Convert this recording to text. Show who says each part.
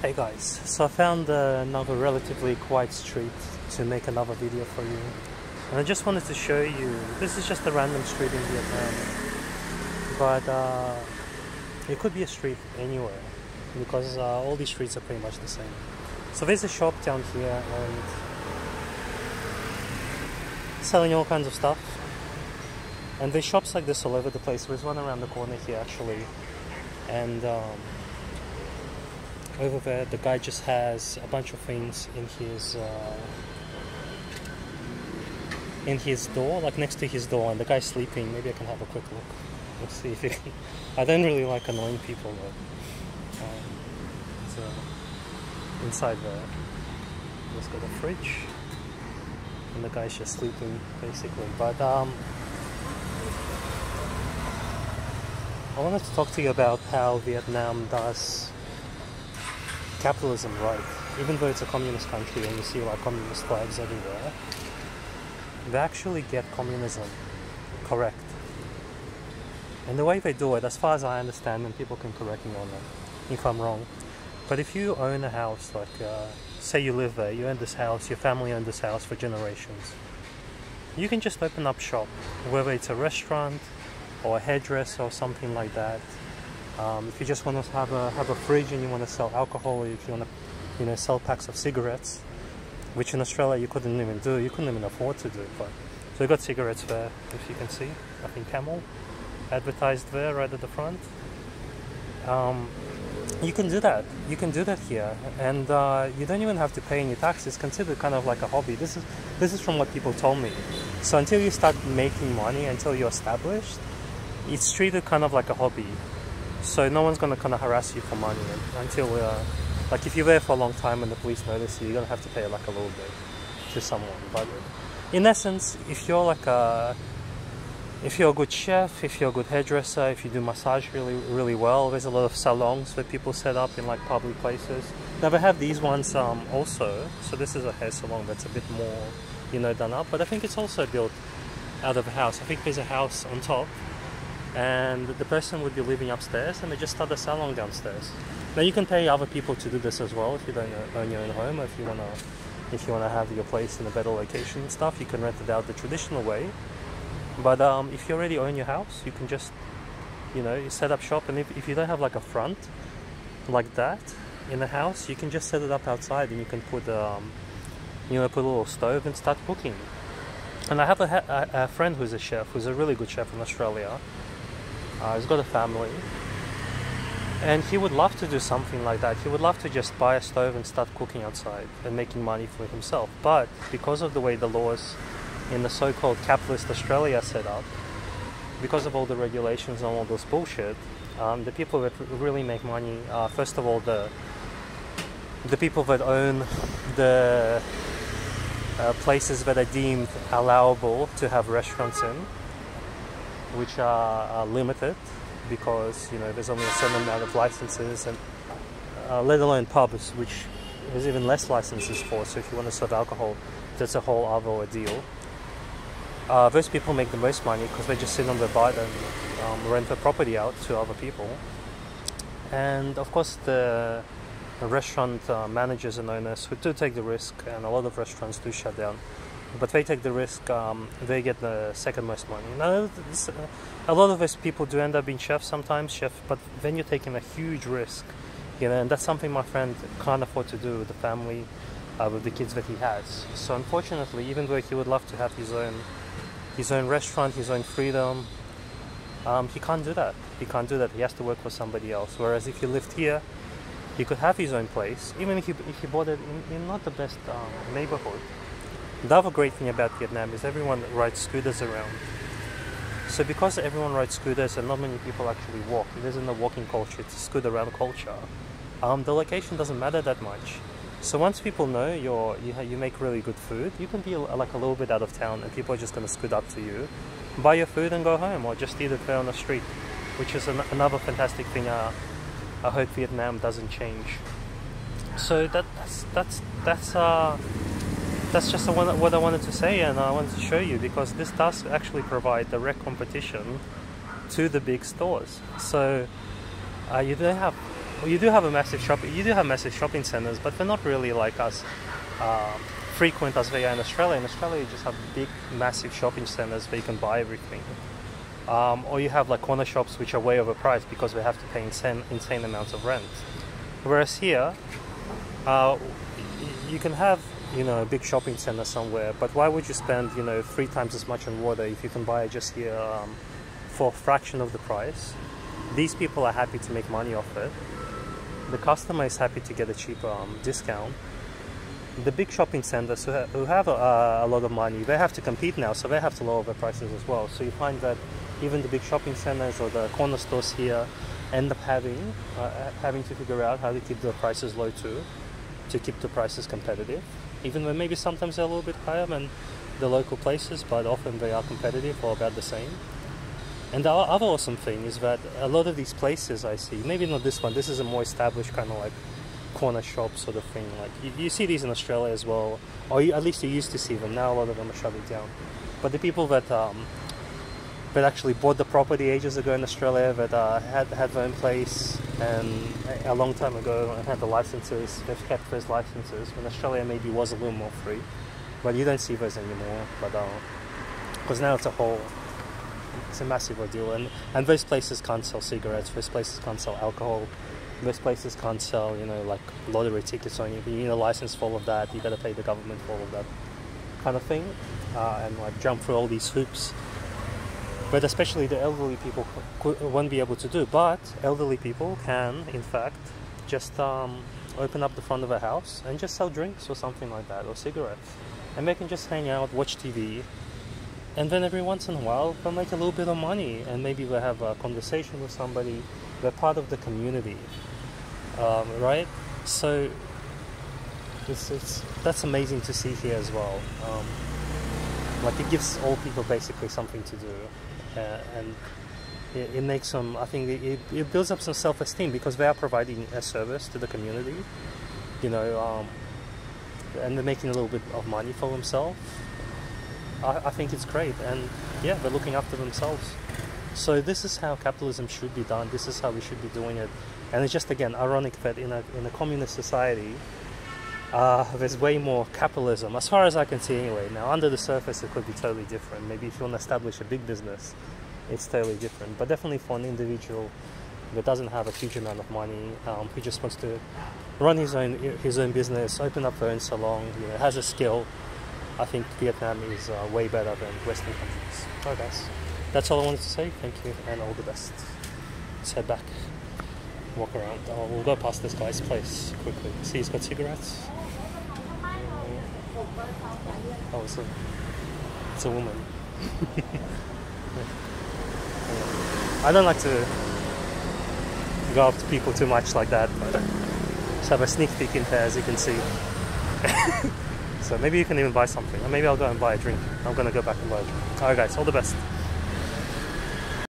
Speaker 1: Hey guys, so I found another relatively quiet street to make another video for you, and I just wanted to show you, this is just a random street in Vietnam, but it could be a street anywhere because all these streets are pretty much the same. So there's a shop down here and selling all kinds of stuff, and there's shops like this all over the place. There's one around the corner here actually, and over there the guy just has a bunch of things in his door, like next to his door, and the guy's sleeping. Maybe I can have a quick look. Let's see if you can. I don't really like annoying people though. So inside there, let's go to the fridge, and the guy's just sleeping basically. But I wanted to talk to you about how Vietnam does capitalism right. Even though it's a communist country and you see like communist flags everywhere, they actually get communism correct. And the way they do it, as far as I understand, and people can correct me on that if I'm wrong, but if you own a house, like say you live there, you own this house, your family owned this house for generations, you can just open up shop, whether it's a restaurant or a hairdresser or something like that. If you just want to have a fridge and you want to sell alcohol, or if you want to, sell packs of cigarettes, which in Australia you couldn't even do, you couldn't even afford to do. But so you got cigarettes there, if you can see. I think Camel advertised there right at the front. You can do that. You can do that here, and you don't even have to pay any taxes. It's considered kind of like a hobby. This is from what people told me. So until you start making money, until you're established, it's treated kind of like a hobby. So no one's going to kind of harass you for money until, like if you're there for a long time and the police notice you, you're going to have to pay like a little bit to someone. But in essence, if you're like if you're a good chef, if you're a good hairdresser, if you do massage really well, there's a lot of salons that people set up in like public places. Now they have these ones also. So this is a hair salon that's a bit more, done up. But I think it's also built out of a house. I think there's a house on top, and the person would be living upstairs, and they just start a salon downstairs. Now you can pay other people to do this as well if you don't own your own home, or if you wanna have your place in a better location and stuff. You can rent it out the traditional way. But if you already own your house, you can just you set up shop, and if you don't have like a front like that in the house, you can just set it up outside, and you can put put a little stove and start cooking. And I have a friend who's a chef, who's a really good chef in Australia. He's got a family, and he would love to do something like that. He would love to just buy a stove and start cooking outside and making money for himself. But because of the way the laws in the so-called capitalist Australia are set up, because of all the regulations and all this bullshit, the people that really make money, first of all, the people that own the places that are deemed allowable to have restaurants in, which are limited because there's only a certain amount of licenses, and let alone pubs, which there's even less licenses for. So if you want to serve alcohol, that's a whole other ordeal. Those people make the most money because they just sit on the butt and rent the property out to other people. And of course the restaurant managers and owners who do take the risk, and a lot of restaurants do shut down, but they take the risk, they get the second most money. Now, a lot of those people do end up being chefs sometimes, but then you're taking a huge risk, and that's something my friend can't afford to do with the family, with the kids that he has. So unfortunately, even though he would love to have his own restaurant, his own freedom, he can't do that. He can't do that. He has to work for somebody else. Whereas if he lived here, he could have his own place, even if he bought it in not the best neighborhood. The other great thing about Vietnam is everyone rides scooters around. So because everyone rides scooters and not many people actually walk, it isn't a walking culture, it's a scooter around culture, the location doesn't matter that much. So once people know you make really good food, you can be like a little bit out of town, and people are just going to scoot up to you, buy your food and go home, or just eat it there on the street, which is another fantastic thing I hope Vietnam doesn't change. So that's just what I wanted to say, and I wanted to show you, because this does actually provide direct competition to the big stores. So you don't have you do have massive shopping centers, but they're not really like as frequent as they are in Australia. In Australia, you just have big, massive shopping centers where you can buy everything. Or you have like corner shops which are way overpriced because they have to pay insane amounts of rent. Whereas here, you can have, you know, a big shopping center somewhere, but why would you spend, you know, 3 times as much on water if you can buy it just here for a fraction of the price? These people are happy to make money off it. The customer is happy to get a cheaper discount. The big shopping centers who have a lot of money, they have to compete now, so they have to lower their prices as well. So you find that even the big shopping centers or the corner stores here end up having to figure out how to keep the prices low too, to keep the prices competitive. Even when maybe sometimes they're a little bit higher than the local places, but often they are competitive or about the same. And the other awesome thing is that a lot of these places I see, maybe not this one, this is a more established kind of like corner shop sort of thing. Like you see these in Australia as well, or at least you used to see them. Now a lot of them are shutting down. But the people that actually bought the property ages ago in Australia, that had their own place and a long time ago and had the licenses, they've kept those licenses. When Australia maybe was a little more free, but you don't see those anymore. But because now it's a massive ordeal, and those places can't sell cigarettes, those places can't sell alcohol, those places can't sell, you know, like lottery tickets or anything. You need a license for all of that, you gotta pay the government for all of that kind of thing, and like jump through all these hoops. But especially the elderly people won't be able to do. But elderly people can, in fact, just open up the front of a house and just sell drinks or something like that, or cigarettes. And they can just hang out, watch TV, and then every once in a while they'll make a little bit of money, and maybe they'll have a conversation with somebody. They're part of the community, right? So that's amazing to see here as well. Like it gives all people basically something to do. And it makes them, I think it builds up some self-esteem because they are providing a service to the community, you know, and they're making a little bit of money for themselves. I think it's great, and yeah, they're looking after themselves. So this is how capitalism should be done. This is how we should be doing it. And it's just, again, ironic that in a communist society, there's way more capitalism, as far as I can see anyway. Now, under the surface, it could be totally different. Maybe if you want to establish a big business, it's totally different. But definitely for an individual that doesn't have a huge amount of money, who just wants to run his own business, open up their own salon, you know, has a skill, I think Vietnam is way better than Western countries. Alright guys, that's all I wanted to say. Thank you and all the best. Let's head back, walk around. We'll go past this guy's place quickly. See, he's got cigarettes. Oh, it's a woman. I don't like to go up to people too much like that, but just have a sneak peek in there, as you can see. So maybe you can even buy something, or maybe I'll go and buy a drink. I'm gonna go back and buy a drink. Alright guys, all the best.